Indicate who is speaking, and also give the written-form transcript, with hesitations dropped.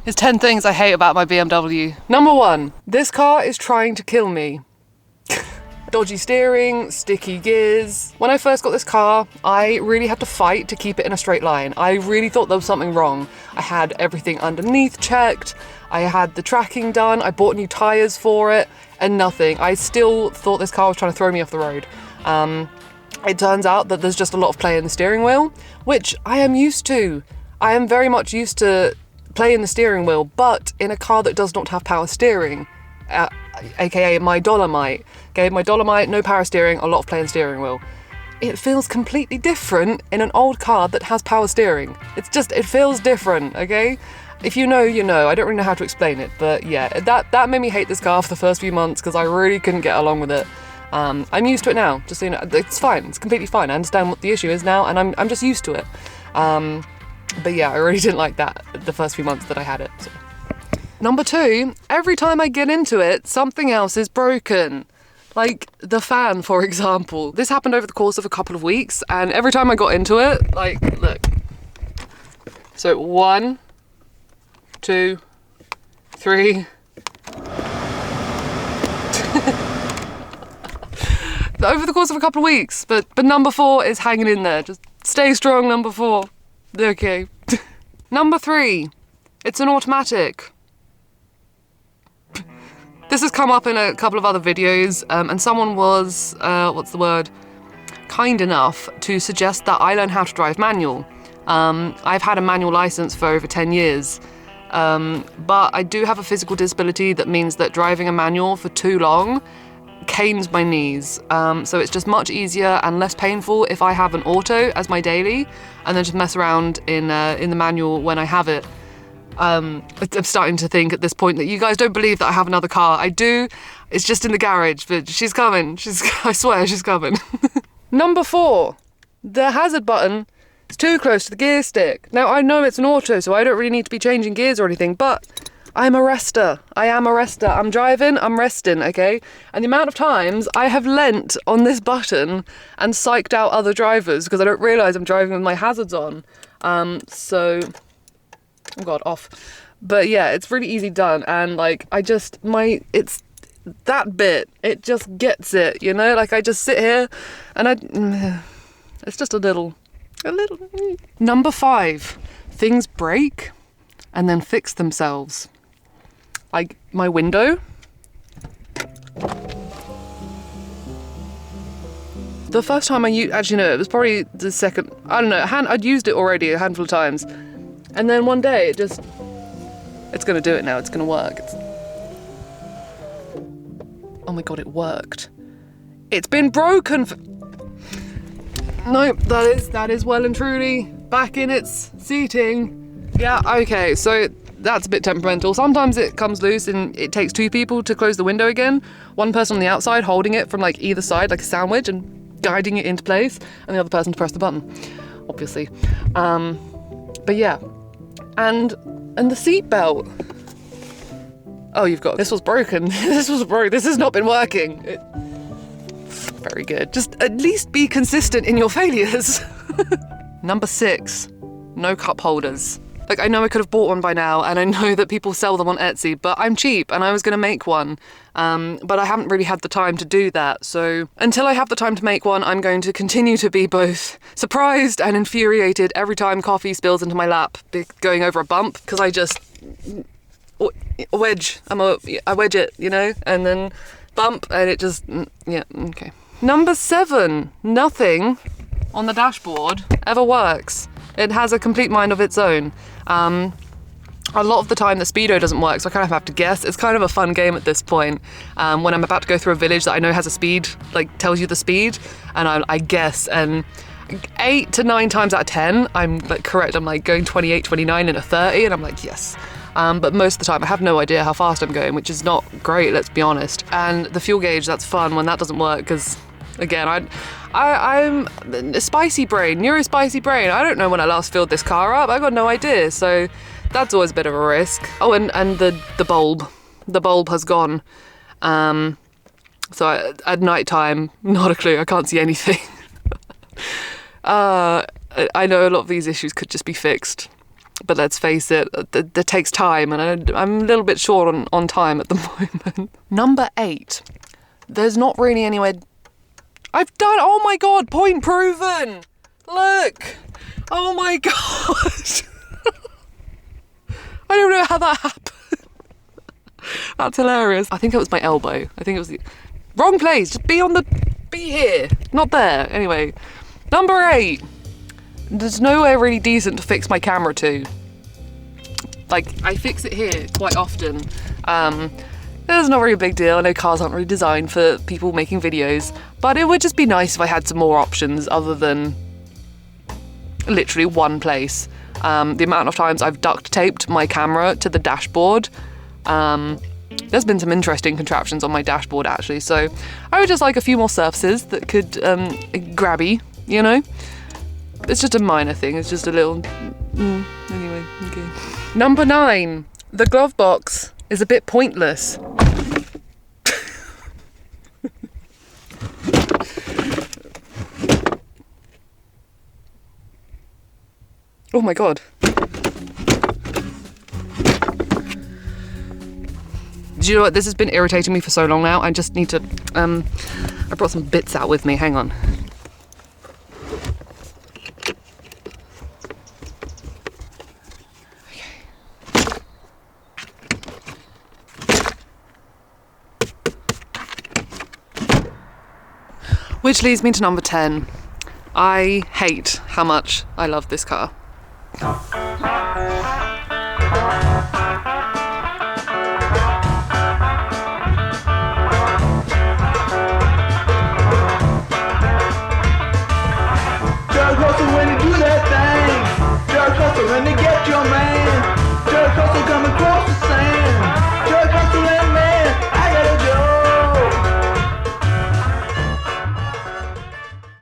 Speaker 1: Here's 10 things I hate about my BMW. Number 1, this car is trying to kill me. Dodgy steering, sticky gears. When I first got this car, I really had to fight to keep it in a straight line. I really thought there was something wrong. I had everything underneath checked, I had the tracking done, I bought new tyres for it, and nothing. I still thought this car was trying to throw me off the road. It turns out that there's just a lot of play in the steering wheel, which I am used to. I am very much used to play in the steering wheel, but in a car that does not have power steering. AKA my Dolomite. Okay, my Dolomite, no power steering, a lot of play in steering wheel. It feels completely different in an old car that has power steering. It feels different, okay? If you know, you know. I don't really know how to explain it, but yeah, that made me hate this car for the first few months because I really couldn't get along with it. I'm used to it now, just so you know. It's fine, it's completely fine. I understand what the issue is now, and I'm just used to it. But yeah, I really didn't like that the first few months that I had it. So. Number 2, every time I get into it, something else is broken. Like the fan, for example. This happened over the course of a couple of weeks, and every time I got into it, like, look. So 1, 2, 3. Over the course of a couple of weeks, but number 4 is hanging in there. Just stay strong, number 4. Okay. Number 3, it's an automatic. This has come up in a couple of other videos, and someone was, kind enough to suggest that I learn how to drive manual. I've had a manual license for over 10 years, but I do have a physical disability that means that driving a manual for too long canes my knees. So it's just much easier and less painful if I have an auto as my daily, and then just mess around in the manual when I have it. I'm starting to think at this point that you guys don't believe that I have another car. I do. It's just in the garage, but she's coming. I swear she's coming. Number 4, the hazard button is too close to the gear stick. Now, I know it's an auto, so I don't really need to be changing gears or anything, but I'm a rester. I am a rester. I'm driving, I'm resting, okay? And the amount of times I have leant on this button and psyched out other drivers because I don't realise I'm driving with my hazards on. Oh god, off. But yeah, it's really easy done, and like it's that bit, it just gets it, you know? Like I just sit here and it's just a little. Number 5, things break and then fix themselves. Like my window. The first time actually no, it was probably the second, I don't know, I'd used it already a handful of times. And then one day it's gonna do it now, it's gonna work. Oh my god, it worked. It's been broken Nope, that is well and truly back in its seating. Yeah, okay, so that's a bit temperamental. Sometimes it comes loose and it takes 2 people to close the window again. One person on the outside holding it from like either side, like a sandwich, and guiding it into place, and the other person to press the button, obviously. But yeah. And the seat belt. Oh, this was broken. This has not been working. Very good. Just at least be consistent in your failures. Number 6, no cup holders. Like, I know I could have bought one by now, and I know that people sell them on Etsy, but I'm cheap and I was gonna make one. But I haven't really had the time to do that. So until I have the time to make one, I'm going to continue to be both surprised and infuriated every time coffee spills into my lap going over a bump, because I just wedge. I wedge it, you know, and then bump, and it just, yeah, okay. Number 7, nothing on the dashboard ever works. It has a complete mind of its own. A lot of the time the speedo doesn't work, so I kind of have to guess. It's kind of a fun game at this point. When I'm about to go through a village that I know has a speed, like tells you the speed, and I guess, and 8 to 9 times out of 10, I'm like correct. I'm like going 28, 29 and a 30, and I'm like, yes. But most of the time I have no idea how fast I'm going, which is not great, let's be honest. And the fuel gauge, that's fun when that doesn't work, because again, I'm a spicy brain, neurospicy brain. I don't know when I last filled this car up. I got no idea. So that's always a bit of a risk. Oh, and the bulb has gone. So at night time, not a clue. I can't see anything. I know a lot of these issues could just be fixed. But let's face it, that takes time, and I'm a little bit short on time at the moment. Number 8. There's not really anywhere... I've done... Oh my god, point proven! Look! Oh my god! I don't know how that happened. That's hilarious. I think it was my elbow. I think it was the... Wrong place! Just be here, not there. Anyway, number 8. There's nowhere really decent to fix my camera to. Like, I fix it here quite often. It's not really a big deal. I know cars aren't really designed for people making videos, but it would just be nice if I had some more options other than literally one place. The amount of times I've duct taped my camera to the dashboard. There's been some interesting contraptions on my dashboard actually, so I would just like a few more surfaces that could grabby, you know? It's just a minor thing, it's just a little... Anyway, okay. Number 9. The glove box is a bit pointless. Oh my god. Do you know what? This has been irritating me for so long now. I just need to... I brought some bits out with me. Hang on. Which leads me to number 10. I hate how much I love this car.
Speaker 2: When to do that thing, Jerk hustle when to get your man. Jerk hustle coming across the sand.